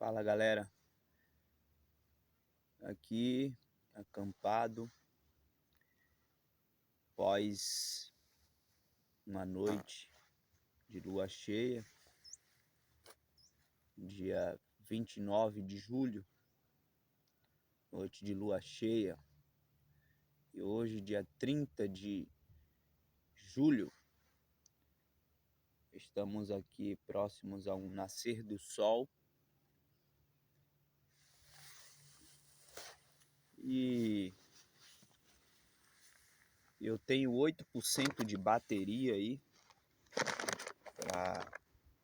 Fala galera, aqui acampado após uma noite de lua cheia, dia 29 de julho, noite de lua cheia, e hoje, dia 30 de julho, estamos aqui próximos a um nascer do sol. E eu tenho 8% de bateria aí para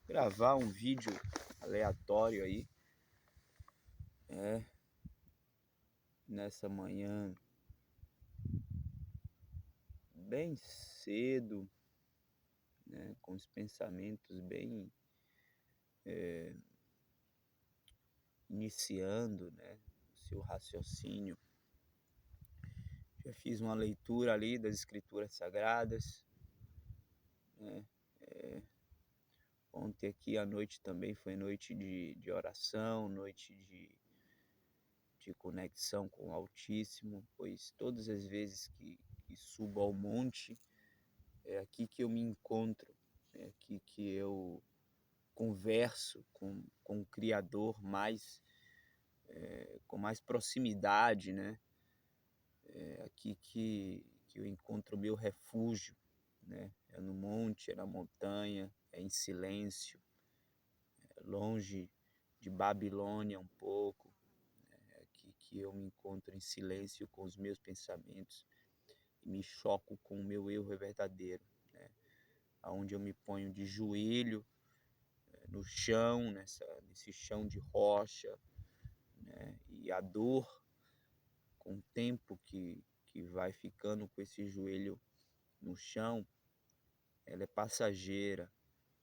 gravar um vídeo aleatório aí, nessa manhã bem cedo, né, com os pensamentos bem iniciando, né, o seu raciocínio. Já fiz uma leitura ali das escrituras sagradas, né? Ontem aqui à noite também foi noite de oração, noite de conexão com o Altíssimo, pois todas as vezes que subo ao monte, é aqui que eu me encontro, é aqui que eu converso com o Criador com mais proximidade, né? É aqui que eu encontro o meu refúgio, né? É no monte, é na montanha, é em silêncio, é longe de Babilônia um pouco. É aqui que eu me encontro em silêncio com os meus pensamentos e me choco com o meu eu verdadeiro, né? Onde eu me ponho de joelho no chão, nesse chão de rocha, né? E a dor, com o tempo que vai ficando com esse joelho no chão, ela é passageira,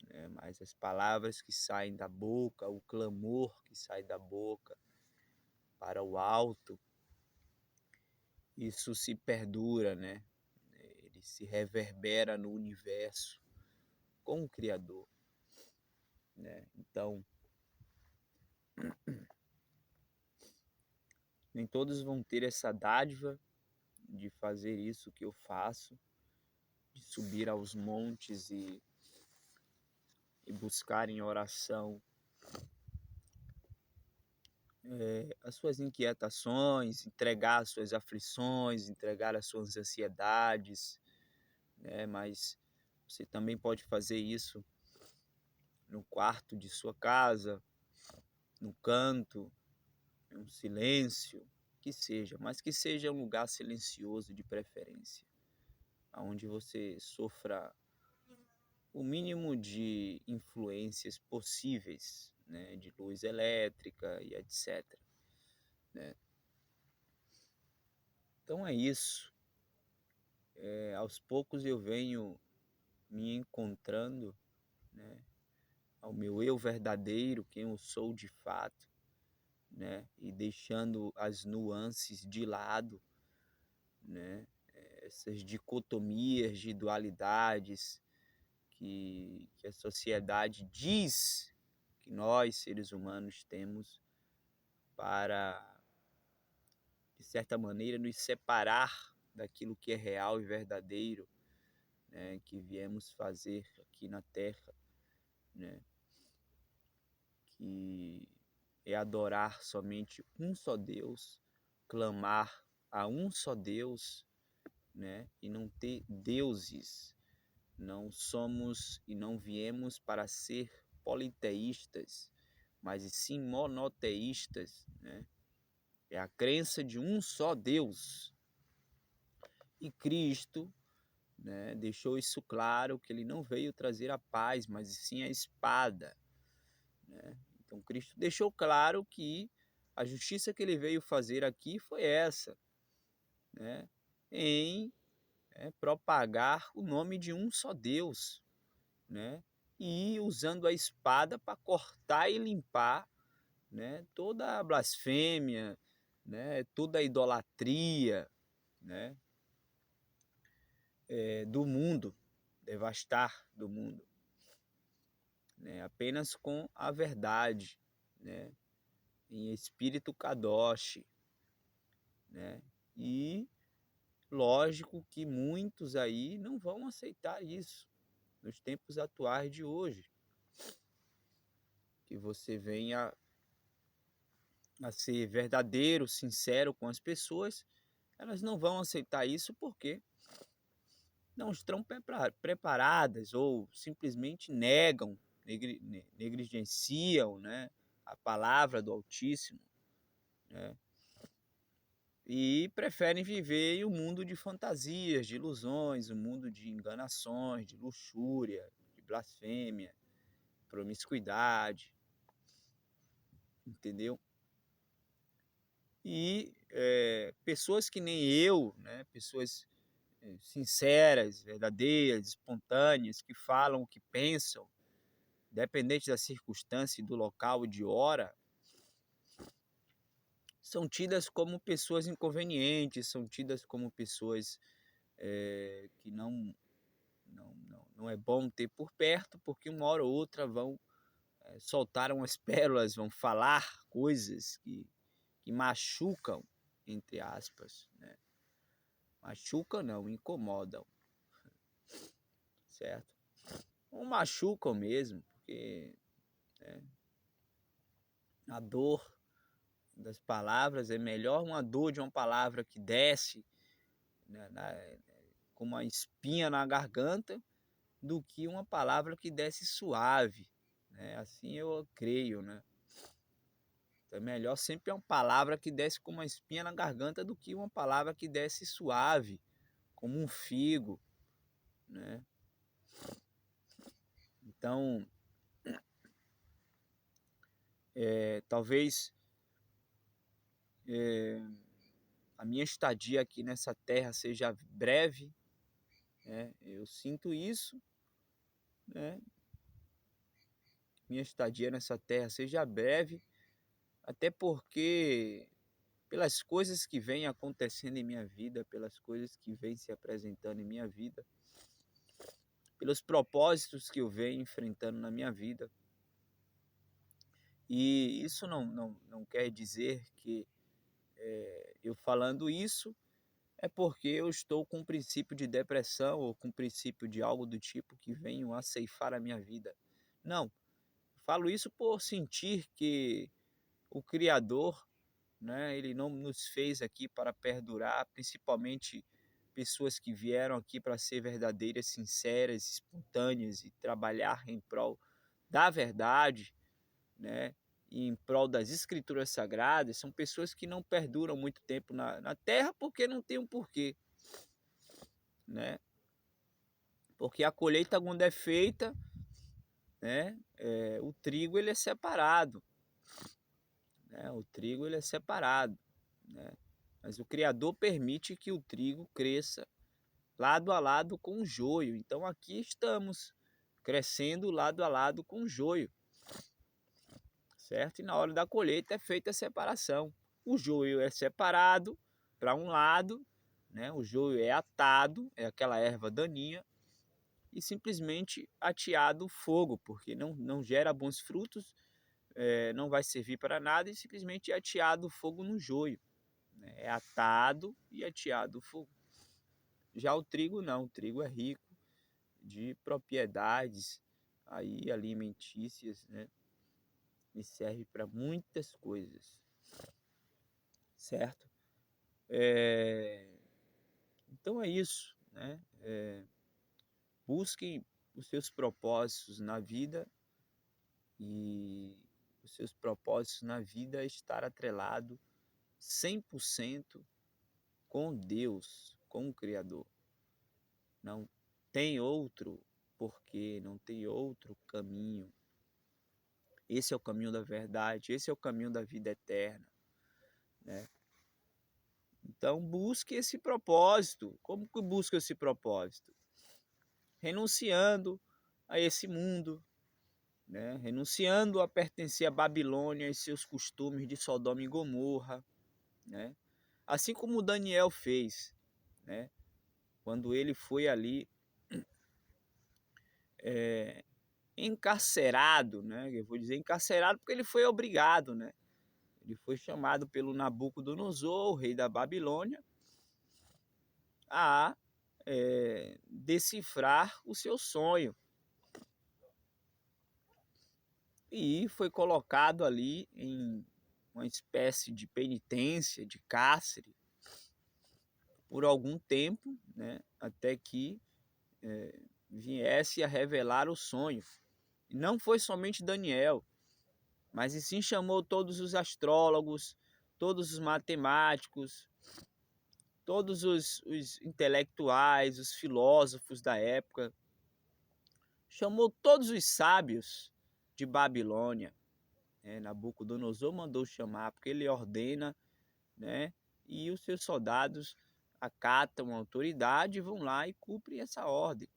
né? Mas as palavras que saem da boca, o clamor que sai da boca para o alto, isso se perdura, né? Ele se reverbera no universo com o Criador, né? Então, nem todos vão ter essa dádiva de fazer isso que eu faço, de subir aos montes e buscar em oração as suas inquietações, entregar as suas aflições, entregar as suas ansiedades, né? Mas você também pode fazer isso no quarto de sua casa, no canto, em um silêncio, que seja, mas que seja um lugar silencioso de preferência, onde você sofra o mínimo de influências possíveis, né, de luz elétrica e etc, né? Então é isso. Aos poucos eu venho me encontrando, né, ao meu eu verdadeiro, quem eu sou de fato, né, e deixando as nuances de lado, né, essas dicotomias de dualidades que a sociedade diz que nós, seres humanos, temos para, de certa maneira, nos separar daquilo que é real e verdadeiro, né, que viemos fazer aqui na Terra, né, que é adorar somente um só Deus, clamar a um só Deus, né, e não ter deuses. Não somos e não viemos para ser politeístas, mas e sim monoteístas, né? É a crença de um só Deus. E Cristo, né, deixou isso claro, que ele não veio trazer a paz, mas sim a espada, né? Então Cristo deixou claro que a justiça que ele veio fazer aqui foi essa, né? Em propagar o nome de um só Deus, né? E usando a espada para cortar e limpar, né, toda a blasfêmia, né, toda a idolatria, né, do mundo, devastar do mundo, né, apenas com a verdade, né? em espírito kadosh, né? E lógico que muitos aí não vão aceitar isso nos tempos atuais de hoje, que você venha a ser verdadeiro, sincero com as pessoas, elas não vão aceitar isso porque não estão preparadas ou simplesmente negam, negligenciam, né, a palavra do Altíssimo, né, e preferem viver em um mundo de fantasias, de ilusões, um mundo de enganações, de luxúria, de blasfêmia, promiscuidade, entendeu? E pessoas que nem eu, né, pessoas sinceras, verdadeiras, espontâneas, que falam o que pensam, independente da circunstância, do local e de hora, são tidas como pessoas inconvenientes, são tidas como pessoas que não é bom ter por perto, porque uma hora ou outra vão soltar umas pérolas, vão falar coisas que machucam, entre aspas, né? Machucam não, incomodam, certo? Ou machucam mesmo, porque a dor das palavras é melhor uma dor de uma palavra que desce, né, com uma espinha na garganta do que uma palavra que desce suave, né? Assim eu creio, né? Então é melhor sempre uma palavra que desce com uma espinha na garganta do que uma palavra que desce suave, como um figo, né? Então, talvez a minha estadia aqui nessa terra seja breve, né? Eu sinto isso, né? Minha estadia nessa terra seja breve, até porque pelas coisas que vêm acontecendo em minha vida, pelas coisas que vêm se apresentando em minha vida, pelos propósitos que eu venho enfrentando na minha vida. E isso não quer dizer que eu falando isso é porque eu estou com um princípio de depressão ou com um princípio de algo do tipo que venham a ceifar a minha vida. Não, falo isso por sentir que o Criador, né, ele não nos fez aqui para perdurar, principalmente pessoas que vieram aqui para ser verdadeiras, sinceras, espontâneas e trabalhar em prol da verdade, né, e em prol das escrituras sagradas, são pessoas que não perduram muito tempo na terra porque não tem um porquê, né? Porque a colheita quando é feita, né, o trigo ele é separado, né? O trigo ele é separado, né? Mas o Criador permite que o trigo cresça lado a lado com o joio. Então aqui estamos crescendo lado a lado com o joio, certo? E na hora da colheita é feita a separação. O joio é separado para um lado, né? O joio é atado, é aquela erva daninha, e simplesmente ateado o fogo, porque não gera bons frutos, não vai servir para nada, e simplesmente é ateado o fogo no joio, né? É atado e ateado o fogo. Já o trigo não, o trigo é rico de propriedades aí alimentícias, né? E serve para muitas coisas, certo? Então é isso, né? Busquem os seus propósitos na vida, e os seus propósitos na vida é estar atrelado 100% com Deus, com o Criador. Não tem outro porquê, não tem outro caminho. Esse é o caminho da verdade, esse é o caminho da vida eterna, né? Então busque esse propósito. Como que busca esse propósito? Renunciando a esse mundo, né? Renunciando a pertencer à Babilônia e seus costumes de Sodoma e Gomorra, né? Assim como Daniel fez, né? Quando ele foi ali encarcerado, né? Eu vou dizer encarcerado porque ele foi obrigado, né? Ele foi chamado pelo Nabucodonosor, o rei da Babilônia, a decifrar o seu sonho. E foi colocado ali em uma espécie de penitência, de cárcere, por algum tempo, né, até que viesse a revelar o sonho. E não foi somente Daniel, mas e sim chamou todos os astrólogos, todos os matemáticos, todos os intelectuais, os filósofos da época, chamou todos os sábios de Babilônia. Nabucodonosor mandou chamar, porque ele ordena, né, e os seus soldados acatam a autoridade, vão lá e cumprem essa ordem.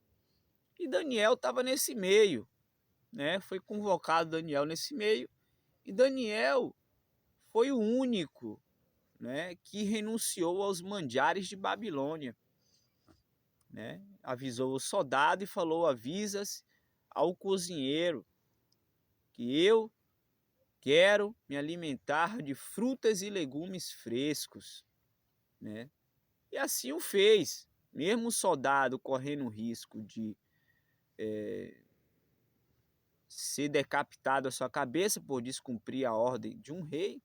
E Daniel estava nesse meio, né? Foi convocado Daniel nesse meio, e Daniel foi o único, né, que renunciou aos manjares de Babilônia, né? Avisou o soldado e falou: avisas ao cozinheiro que eu quero me alimentar de frutas e legumes frescos, né? E assim o fez, mesmo o soldado correndo o risco de ser decapitado a sua cabeça por descumprir a ordem de um rei,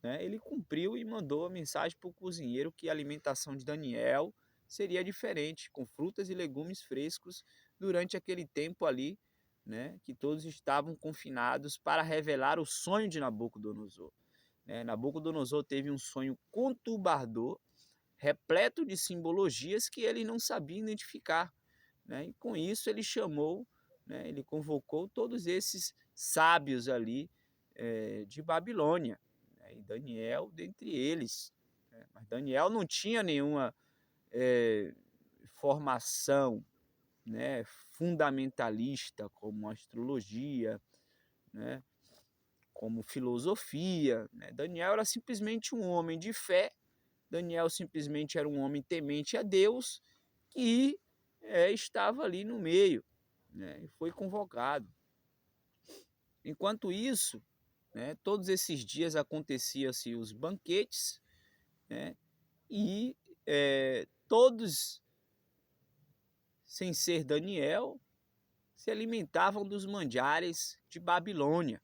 né? Ele cumpriu e mandou a mensagem para o cozinheiro que a alimentação de Daniel seria diferente, com frutas e legumes frescos durante aquele tempo ali, né, que todos estavam confinados para revelar o sonho de Nabucodonosor. Nabucodonosor teve um sonho conturbador, repleto de simbologias que ele não sabia identificar, né? E com isso ele chamou, né, ele convocou todos esses sábios ali de Babilônia, né? E Daniel dentre eles, né? Mas Daniel não tinha nenhuma formação, né, fundamentalista como astrologia, né, como filosofia, né? Daniel era simplesmente um homem de fé. Daniel simplesmente era um homem temente a Deus que estava ali no meio, né, e foi convocado. Enquanto isso, né, todos esses dias aconteciam-se os banquetes, né, e todos, sem ser Daniel, se alimentavam dos manjares de Babilônia.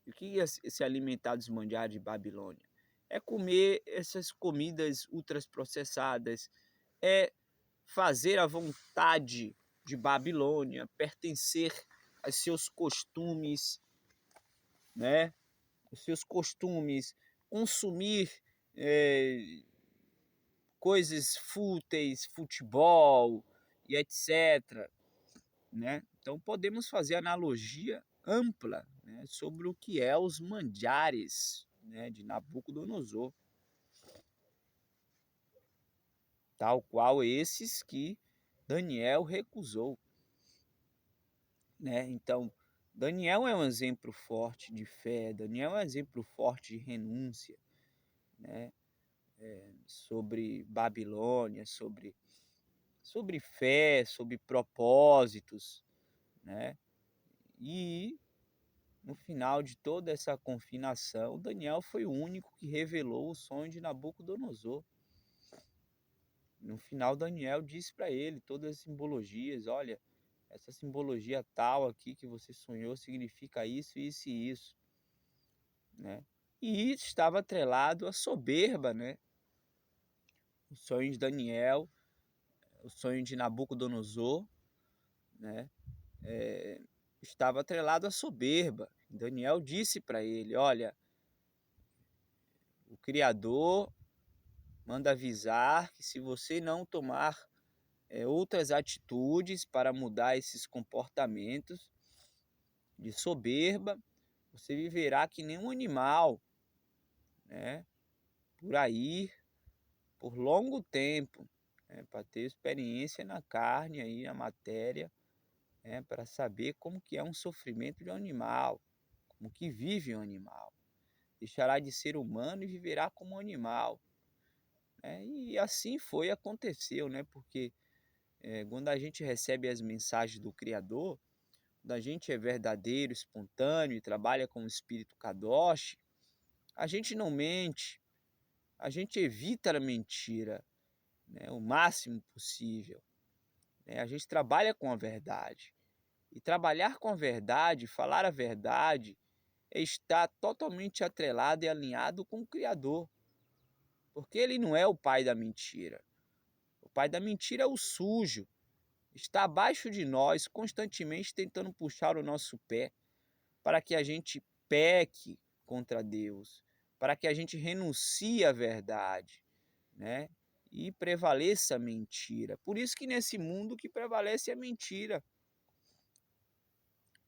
E o que é se alimentar dos manjares de Babilônia? É comer essas comidas ultraprocessadas, é fazer a vontade de Babilônia, pertencer aos seus costumes, né? Os seus costumes, consumir coisas fúteis, futebol e etc. Né? Então podemos fazer analogia ampla, né, sobre o que é os manjares, né, de Nabucodonosor, tal qual esses que Daniel recusou, né? Então Daniel é um exemplo forte de fé, Daniel é um exemplo forte de renúncia, né? Sobre Babilônia, sobre fé, sobre propósitos, né? E no final de toda essa confinação, Daniel foi o único que revelou o sonho de Nabucodonosor. No final, Daniel disse para ele todas as simbologias: olha, essa simbologia tal aqui que você sonhou significa isso, isso e isso, né? E estava atrelado à soberba, né? O sonho de Daniel, o sonho de Nabucodonosor, né? Estava atrelado à soberba. Daniel disse para ele: olha, o Criador manda avisar que se você não tomar outras atitudes para mudar esses comportamentos de soberba, você viverá que nem um animal, né? Por aí, por longo tempo, né? Para ter experiência na carne, aí, na matéria, né? Para saber como que é um sofrimento de um animal, como que vive um animal. Deixará de ser humano e viverá como um animal. E assim aconteceu, né? Porque quando a gente recebe as mensagens do Criador, a gente é verdadeiro, espontâneo e trabalha com o Espírito Kadosh, a gente não mente, a gente evita a mentira, né, o máximo possível. Né? A gente trabalha com a verdade. E trabalhar com a verdade, falar a verdade, é estar totalmente atrelado e alinhado com o Criador. Porque ele não é o pai da mentira. O pai da mentira é o sujo. Está abaixo de nós, constantemente tentando puxar o nosso pé para que a gente peque contra Deus, para que a gente renuncie à verdade, né? E prevaleça a mentira. Por isso que nesse mundo que prevalece a mentira.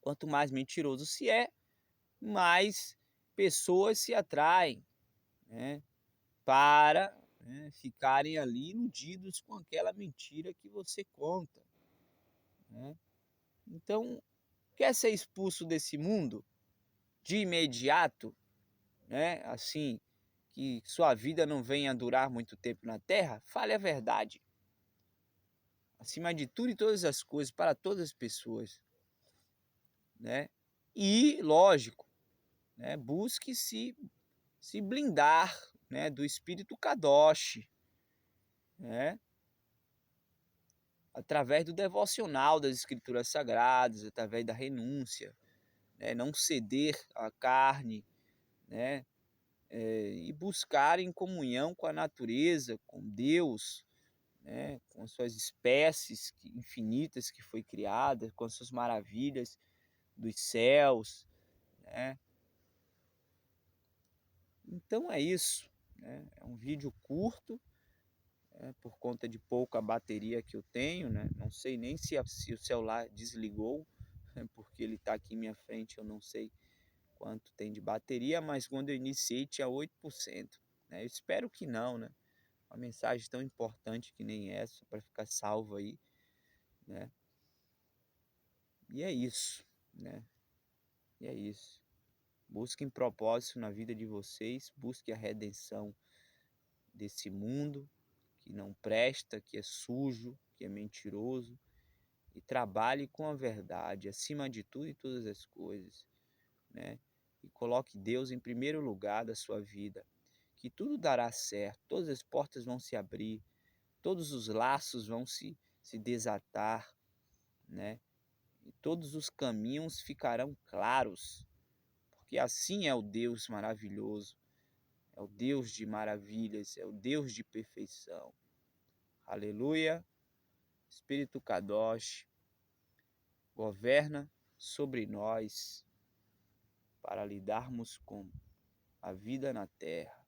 Quanto mais mentiroso se é, mais pessoas se atraem, né? Para, né, ficarem ali iludidos com aquela mentira que você conta, né? Então, quer ser expulso desse mundo de imediato, né? Assim, que sua vida não venha a durar muito tempo na terra, fale a verdade. Acima de tudo e todas as coisas, para todas as pessoas, né? E, lógico, né, busque se blindar, né, do espírito Kadosh, né? Através do devocional das escrituras sagradas, através da renúncia, né? Não ceder à carne, né? E buscar em comunhão com a natureza, com Deus, né? Com as suas espécies infinitas que foi criada, com as suas maravilhas dos céus, né? Então é isso, né? É um vídeo curto, por conta de pouca bateria que eu tenho, né? Não sei nem se o celular desligou, porque ele está aqui em minha frente, eu não sei quanto tem de bateria, mas quando eu iniciei tinha 8%. Né? Eu espero que não, né? Uma mensagem tão importante que nem essa, para ficar salvo aí, né? E é isso, né? E é isso. Busquem propósito na vida de vocês, busquem a redenção desse mundo que não presta, que é sujo, que é mentiroso, e trabalhe com a verdade, acima de tudo e todas as coisas, né? E coloque Deus em primeiro lugar da sua vida, que tudo dará certo, todas as portas vão se abrir, todos os laços vão se desatar, né? E todos os caminhos ficarão claros, porque assim é o Deus maravilhoso, é o Deus de maravilhas, é o Deus de perfeição. Aleluia, Espírito Kadosh, governa sobre nós para lidarmos com a vida na terra.